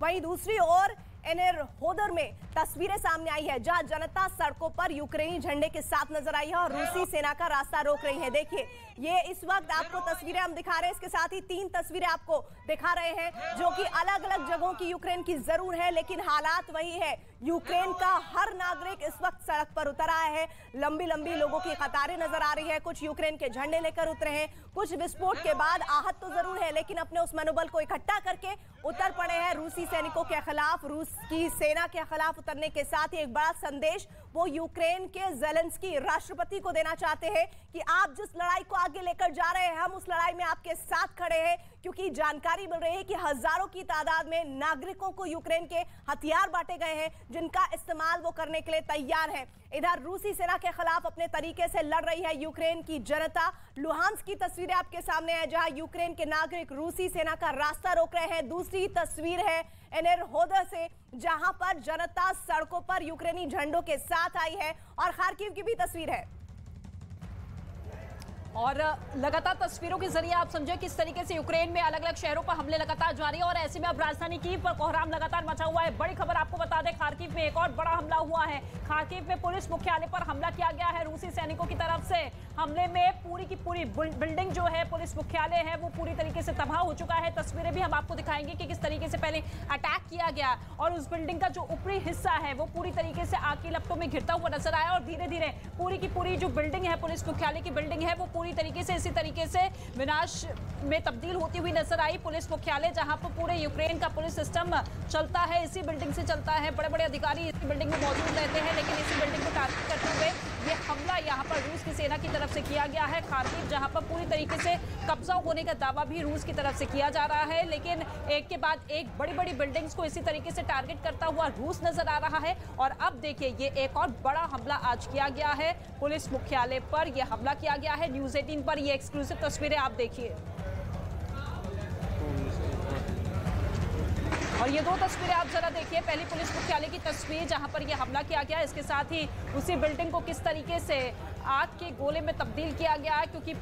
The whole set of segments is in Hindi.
वहीं दूसरी ओर एनेरहोदर में तस्वीरें सामने आई है जहां जनता सड़कों पर यूक्रेनी झंडे के साथ नजर आई है और रूसी सेना का रास्ता रोक रही है। देखिए ये इस वक्त आपको तस्वीरें हम दिखा रहे हैं, इसके साथ ही 3 तस्वीरें आपको दिखा रहे हैं जो कि अलग अलग जगहों की यूक्रेन की जरूर है, लेकिन हालात वही है। यूक्रेन का हर नागरिक इस वक्त सड़क पर उतर आया है। लंबी लंबी लोगों की कतारें नजर आ रही है। कुछ यूक्रेन के झंडे लेकर उतरे हैं, कुछ विस्फोट के बाद आहत तो जरूर है लेकिन अपने उस मनोबल को इकट्ठा करके उतर पड़े हैं रूसी सैनिकों के खिलाफ। रूस की सेना के खिलाफ उतरने के साथ ही एक बड़ा संदेश वो यूक्रेन के ज़ेलेंस्की राष्ट्रपति को देना चाहते हैं कि आप जिस लड़ाई को आगे लेकर जा रहे हैं हम उस लड़ाई में आपके साथ खड़े हैं, क्योंकि जानकारी मिल रही है कि हजारों की तादाद में नागरिकों को यूक्रेन के हथियार बांटे गए हैं जिनका इस्तेमाल वो करने के लिए तैयार है। इधर रूसी सेना के खिलाफ अपने तरीके से लड़ रही है यूक्रेन की जनता। लुहांस्क की तस्वीरें आपके सामने है जहां यूक्रेन के नागरिक रूसी सेना का रास्ता रोक रहे हैं। दूसरी तस्वीर है एनेरहोदर से जहां पर जनता सड़कों पर यूक्रेनी झंडों के साथ आई है और खार्किव की भी तस्वीर है। और लगातार तस्वीरों के जरिए आप समझे किस तरीके से यूक्रेन में अलग अलग शहरों पर हमले लगातार जारी है और ऐसे में अब राजधानी कीव पर कोहराम लगातार मचा हुआ है। बड़ी खबर आपको बता दें, खार्किव में एक और बड़ा हमला हुआ है। खार्किव में पुलिस मुख्यालय पर हमला किया गया है रूसी सैनिकों की तरफ से। हमले में पूरी की पूरी बिल्डिंग जो है पुलिस मुख्यालय है वो पूरी तरीके से तबाह हो चुका है। तस्वीरें भी हम आपको दिखाएंगे कि किस तरीके से पहले अटैक किया गया और उस बिल्डिंग का जो ऊपरी हिस्सा है वो पूरी तरीके से आग की लपटों में घिरता हुआ नजर आया और धीरे धीरे पूरी की पूरी जो बिल्डिंग है पुलिस मुख्यालय की बिल्डिंग है वो पूरी तरीके से इसी तरीके से विनाश में तब्दील होती हुई नजर आई। पुलिस मुख्यालय जहां पर पूरे यूक्रेन का पुलिस सिस्टम चलता है इसी बिल्डिंग से चलता है। बड़े बड़े अधिकारी इसी बिल्डिंग में मौजूद रहते हैं, लेकिन इसी बिल्डिंग को टारगेट करते हुए ये हमला यहाँ पर रूस की सेना की तरफ से किया गया है। खार्किव जहां पर पूरी तरीके से कब्जा होने का दावा भी रूस की तरफ से किया जा रहा है, लेकिन एक के बाद एक बड़ी बड़ी बिल्डिंग्स को इसी तरीके से टारगेट करता हुआ रूस नजर आ रहा है। और अब देखिए ये एक और बड़ा हमला आज किया गया है पुलिस मुख्यालय पर, यह हमला किया गया है। न्यूज़ 18 पर ये एक्सक्लूसिव तस्वीरें आप देखिए और ये 2 तस्वीरें आप जरा देखिए। पहली पुलिस मुख्यालय की तस्वीर जहां पर यह हमला किया गया, इसके साथ ही उसी बिल्डिंग को किस तरीके से आग के गोले में तब्दील किया गया है, क्योंकि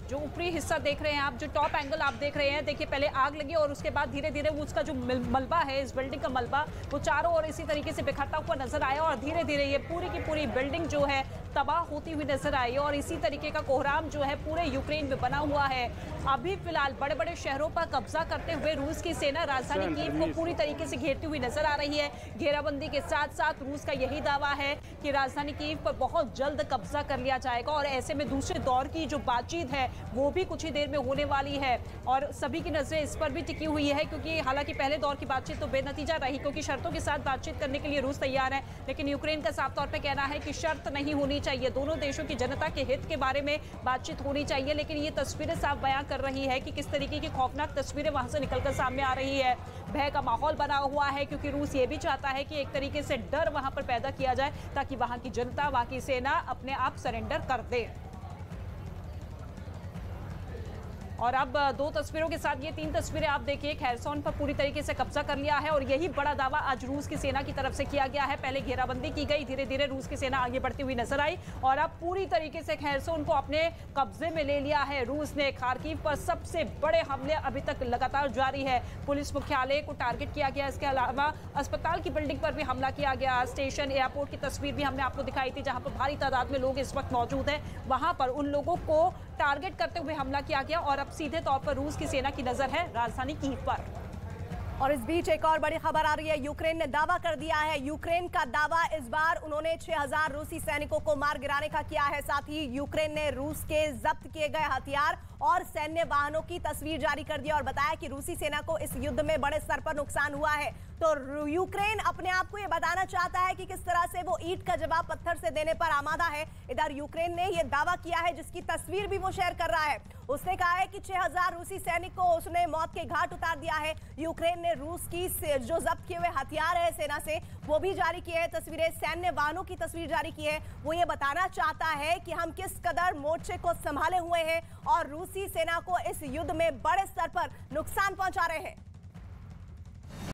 जो ऊपरी हिस्सा देख रहे हैं आप, जो टॉप एंगल आप देख रहे हैं, देखिए पहले आग लगी और उसके बाद धीरे धीरे उसका जो मलबा है इस बिल्डिंग का मलबा वो चारों ओर इसी तरीके से बिखरता हुआ नजर आया और धीरे धीरे ये पूरी की पूरी बिल्डिंग जो है तबाह होती हुई नजर आई और इसी तरीके का कोहराम जो है पूरे यूक्रेन में बना हुआ है। अभी फिलहाल बड़े बड़े शहरों पर कब्जा करते हुए रूस की सेना राजधानी कीव को पूरी तरीके से घेरती हुई नजर आ रही है। घेराबंदी के साथ साथ रूस का यही दावा है कि राजधानी कीव पर बहुत जल्द कब्जा कर लिया जाएगा और ऐसे में दूसरे दौर की जो बातचीत है वो भी कुछ ही देर में होने वाली है और सभी की नजरें इस पर भी टिकी हुई है, क्योंकि हालांकि पहले दौर की बातचीत तो बेनतीजा रही क्योंकि शर्तों के साथ बातचीत करने के लिए रूस तैयार है, लेकिन यूक्रेन का साफ तौर पर कहना है कि शर्त नहीं होनी चाहिए, दोनों देशों की जनता के हित के बारे में बातचीत होनी चाहिए। लेकिन ये तस्वीरें साफ बयां कर रही है कि किस तरीके की खौफनाक तस्वीरें वहां से निकलकर सामने आ रही है। भय का माहौल बना हुआ है क्योंकि रूस ये भी चाहता है कि एक तरीके से डर वहां पर पैदा किया जाए ताकि वहां की जनता, वहां की सेना अपने आप सरेंडर कर दे। और अब 2 तस्वीरों के साथ ये 3 तस्वीरें आप देखिए। खैरसोन पर पूरी तरीके से कब्जा कर लिया है और यही बड़ा दावा आज रूस की सेना की तरफ से किया गया है। पहले घेराबंदी की गई, धीरे धीरे रूस की सेना आगे बढ़ती हुई नजर आई और अब पूरी तरीके से खैरसोन को अपने कब्जे में ले लिया है रूस ने। खार्किव पर सबसे बड़े हमले अभी तक लगातार जारी है। पुलिस मुख्यालय को टारगेट किया गया, इसके अलावा अस्पताल की बिल्डिंग पर भी हमला किया गया। स्टेशन, एयरपोर्ट की तस्वीर भी हमने आपको दिखाई थी जहां पर भारी तादाद में लोग इस वक्त मौजूद हैं, वहां पर उन लोगों को टारगेट करते हुए हमला किया गया और अब सीधे तौर पर रूस की सेना की नजर है राजधानी कीव पर। और इस बीच एक और बड़ी खबर आ रही है, यूक्रेन ने दावा कर दिया है। यूक्रेन का दावा इस बार उन्होंने 6000 रूसी सैनिकों को मार गिराने का किया है। साथ ही यूक्रेन ने रूस के जब्त किए गए हथियार और सैन्य वाहनों की तस्वीर जारी कर दी और बताया कि रूसी सेना को इस युद्ध में बड़े स्तर पर नुकसान हुआ है। तो यूक्रेन अपने आप को यह बताना चाहता है कि किस तरह से वो ईंट का जवाब पत्थर से देने पर आमादा है। इधर यूक्रेन ने यह दावा किया है जिसकी तस्वीर भी वो शेयर कर रहा है। उसने कहा है कि 6000 रूसी सैनिक को उसने मौत के घाट उतार दिया है। यूक्रेन ने रूस की जो जब्त किए हुए हथियार है सेना से वो भी जारी किए हैं तस्वीरें, सैन्य वाहनों की तस्वीर जारी की है। वो ये बताना चाहता है कि हम किस कदर मोर्चे को संभाले हुए हैं और रूसी सेना को इस युद्ध में बड़े स्तर पर नुकसान पहुंचा रहे हैं।